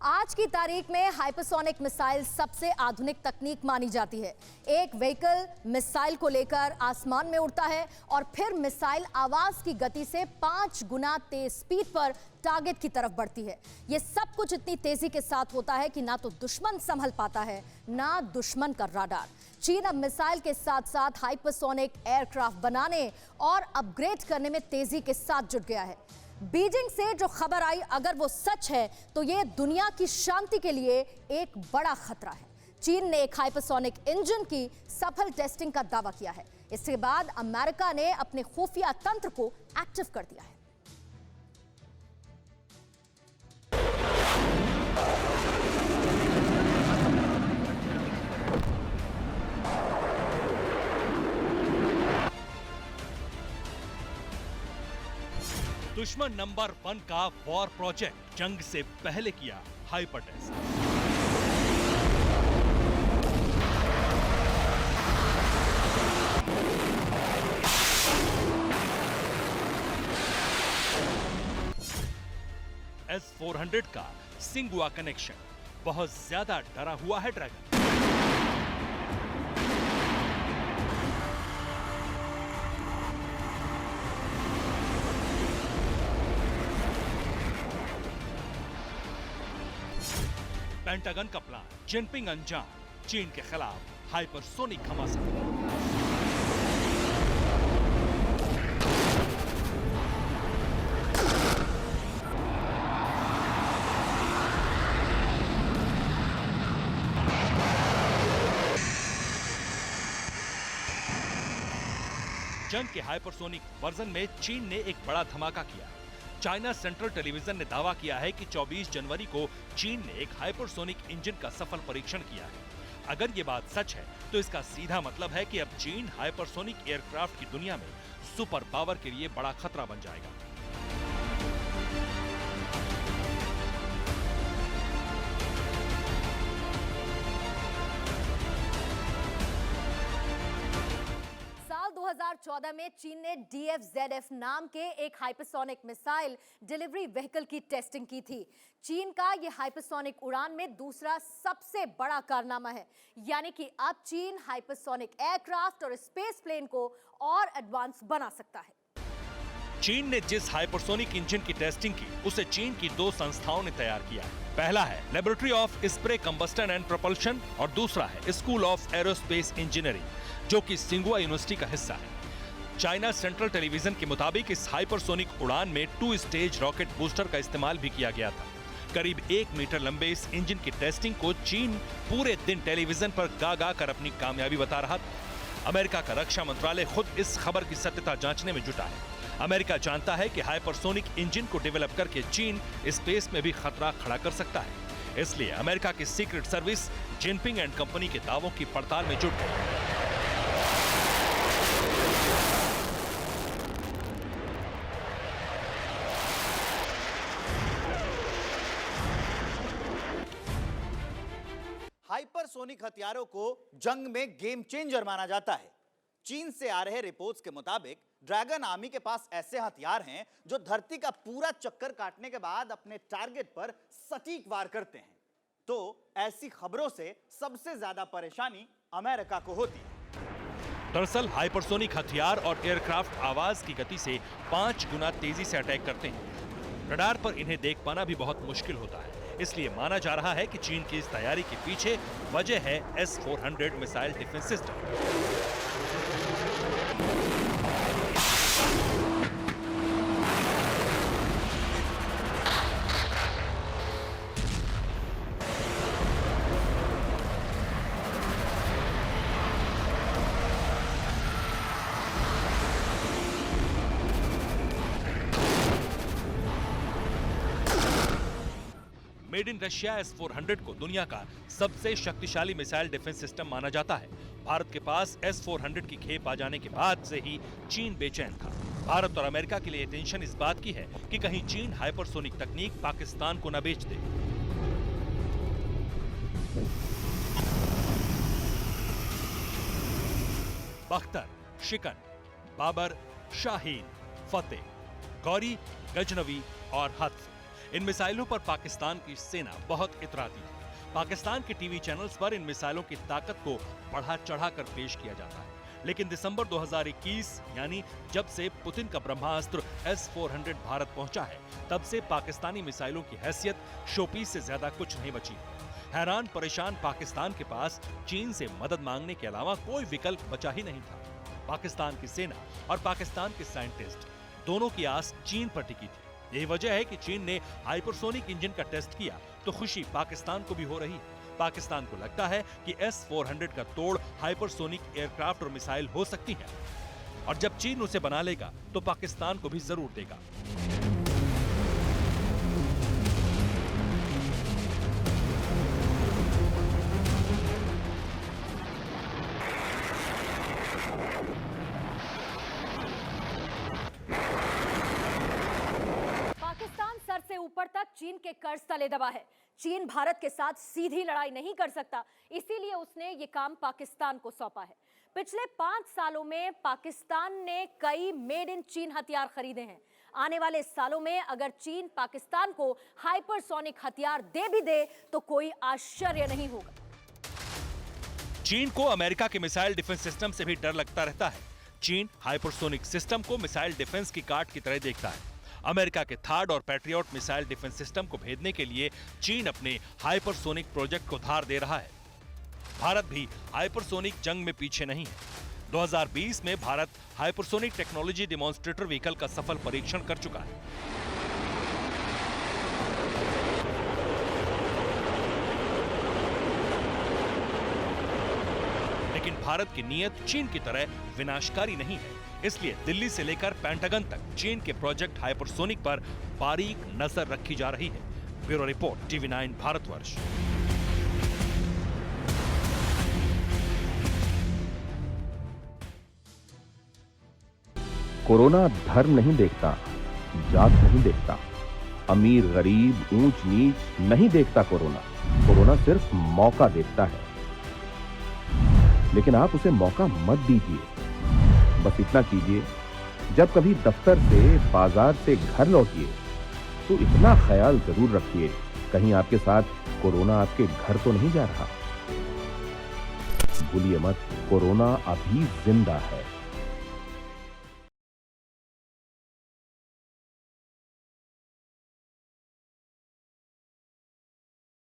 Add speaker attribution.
Speaker 1: आज की तारीख में हाइपरसोनिक मिसाइल सबसे आधुनिक तकनीक मानी जाती है। एक व्हीकल मिसाइल को लेकर आसमान में उड़ता है और फिर मिसाइल आवाज की गति से 5 गुना तेज स्पीड पर टारगेट की तरफ बढ़ती है। यह सब कुछ इतनी तेजी के साथ होता है कि ना तो दुश्मन संभल पाता है, ना दुश्मन का राडार। चीन अब मिसाइल के साथ साथ हाइपरसोनिक एयरक्राफ्ट बनाने और अपग्रेड करने में तेजी के साथ जुट गया है। बीजिंग से जो खबर आई, अगर वो सच है तो ये दुनिया की शांति के लिए एक बड़ा खतरा है। चीन ने एक हाइपरसोनिक इंजन की सफल टेस्टिंग का दावा किया है। इसके बाद अमेरिका ने अपने खुफिया तंत्र को एक्टिव कर दिया है।
Speaker 2: दुश्मन नंबर 1 का वॉर प्रोजेक्ट जंग से पहले किया हाइपर टेस्ट। S-400 का सिंगुआ कनेक्शन। बहुत ज्यादा डरा हुआ है ड्रैगन। पेंटागन का प्लान जिनपिंग अंजाम, चीन के खिलाफ हाइपरसोनिक घमासान। जंग के हाइपरसोनिक वर्जन में चीन ने एक बड़ा धमाका किया। चाइना सेंट्रल टेलीविजन ने दावा किया है कि 24 जनवरी को चीन ने एक हाइपरसोनिक इंजन का सफल परीक्षण किया है। अगर ये बात सच है तो इसका सीधा मतलब है कि अब चीन हाइपरसोनिक एयरक्राफ्ट की दुनिया में सुपर पावर के लिए बड़ा खतरा बन जाएगा।
Speaker 1: साल 2014 में चीन ने DF-ZF नाम के एक हाइपरसोनिक मिसाइल डिलीवरी व्हीकल की टेस्टिंग की थी। चीन का यह हाइपरसोनिक उड़ान में दूसरा सबसे बड़ा कारनामा है, यानी कि अब चीन हाइपरसोनिक एयरक्राफ्ट और स्पेस प्लेन को और एडवांस बना सकता है।
Speaker 2: चीन ने जिस हाइपरसोनिक इंजन की टेस्टिंग की, उसे चीन की 2 संस्थाओं ने तैयार किया है। पहला है laboratory of spray combustion and propulsion और दूसरा है स्कूल ऑफ एरोस्पेस इंजीनियरिंग, जो कि सिंगुआ यूनिवर्सिटी का हिस्सा है। चाइना सेंट्रल टेलीविजन के मुताबिक इस हाइपरसोनिक उड़ान में 2 स्टेज रॉकेट बूस्टर का इस्तेमाल भी किया गया था। करीब 1 मीटर लंबे इस इंजन की टेस्टिंग को चीन पूरे दिन टेलीविजन पर गा गा कर अपनी कामयाबी बता रहा था। अमेरिका का रक्षा मंत्रालय खुद इस खबर की सत्यता जांचने में जुटा है। अमेरिका जानता है कि हाइपरसोनिक इंजन को डेवलप करके चीन स्पेस में भी खतरा खड़ा कर सकता है। इसलिए अमेरिका की secret service Jinping and company के दावों की पड़ताल में जुट गई।
Speaker 3: हाइपरसोनिक हथियारों को जंग में गेम चेंजर माना जाता है। चीन से आ रहे रिपोर्ट्स के मुताबिक ड्रैगन आर्मी के पास ऐसे हथियार हैं जो धरती का पूरा चक्कर काटने के बाद अपने टारगेट पर सटीक वार करते हैं। तो ऐसी खबरों से सबसे ज्यादा परेशानी अमेरिका को होती है।
Speaker 2: दरअसल हाइपरसोनिक हथियार और एयरक्राफ्ट आवाज की गति से 5 गुना तेजी से अटैक करते हैं। रडार पर इन्हें देख पाना भी बहुत मुश्किल होता है। इसलिए माना जा रहा है कि चीन की इस तैयारी के पीछे वजह है S-400 missile defence system. Made in Russia S-400 को दुनिया का सबसे शक्तिशाली मिसाइल डिफेंस सिस्टम माना जाता है। भारत के पास S-400 की खेप आ जाने के बाद से ही चीन बेचैन था। भारत और अमेरिका के लिए टेंशन इस बात की है कि कहीं चीन हाइपरसोनिक तकनीक पाकिस्तान को न बेच दे। बख्तर, शिकन, बाबर, शाहीन, फतेह, गौरी, गजनवी और हत्फ, इन मिसाइलों पर पाकिस्तान की सेना बहुत इतराती थी। पाकिस्तान के टीवी चैनल्स पर इन मिसाइलों की ताकत को बढ़ा चढ़ाकर पेश किया जाता है। लेकिन दिसंबर 2021 यानी जब से पुतिन का ब्रह्मास्त्र S-400 भारत पहुंचा है, तब से पाकिस्तानी मिसाइलों की हैसियत शोपीस से ज्यादा कुछ नहीं बची। हैरान परेशान पाकिस्तान के पास चीन से मदद मांगने के अलावा कोई विकल्प बचा ही नहीं था। पाकिस्तान की सेना और पाकिस्तान के साइंटिस्ट दोनों की आस चीन पर टिकी थी। यही वजह है कि चीन ने हाइपरसोनिक इंजन का टेस्ट किया तो खुशी पाकिस्तान को भी हो रही है। पाकिस्तान को लगता है कि S-400 का तोड़ हाइपरसोनिक एयरक्राफ्ट और मिसाइल हो सकती है, और जब चीन उसे बना लेगा तो पाकिस्तान को भी जरूर देगा।
Speaker 1: सर से ऊपर तक चीन के कर्ज तले दबा है। चीन भारत के साथ सीधी लड़ाई नहीं कर सकता, इसीलिए उसने ये काम पाकिस्तान को सौंपा है। पिछले 5 सालों में पाकिस्तान ने कई मेड इन चीन हथियार खरीदे हैं। आने वाले सालों में अगर चीन पाकिस्तान को हाइपरसोनिक हथियार दे भी दे तो कोई आश्चर्य नहीं होगा।
Speaker 2: चीन को अमेरिका के मिसाइल डिफेंस सिस्टम से भी डर लगता रहता है। चीन हाइपरसोनिक सिस्टम को मिसाइल डिफेंस की कार्ड की तरह देखता है। अमेरिका के थार्ड और पैट्रियट मिसाइल डिफेंस सिस्टम को भेजने के लिए चीन अपने हाइपरसोनिक प्रोजेक्ट को धार दे रहा है। भारत भी हाइपरसोनिक जंग में पीछे नहीं है। 2020 में Bharat hypersonic technology demonstrator vehicle का सफल परीक्षण कर चुका है। लेकिन भारत की नीयत चीन की तरह विनाशकारी नहीं है, इसलिए दिल्ली से लेकर पेंटागन तक चीन के प्रोजेक्ट हाइपरसोनिक पर बारीक नजर रखी जा रही है। Bureau report, TV9 Bharatvarsh.
Speaker 4: Corona धर्म नहीं देखता, जात नहीं देखता, अमीर गरीब ऊंच नीच नहीं देखता। कोरोना सिर्फ मौका देखता है, लेकिन आप उसे मौका मत दीजिए। बस इतना कीजिए, जब कभी दफ्तर से बाजार से घर लौटिए तो इतना ख्याल जरूर रखिए कहीं आपके साथ कोरोना आपके घर तो नहीं जा रहा। भूलिए मत, कोरोना अभी जिंदा है।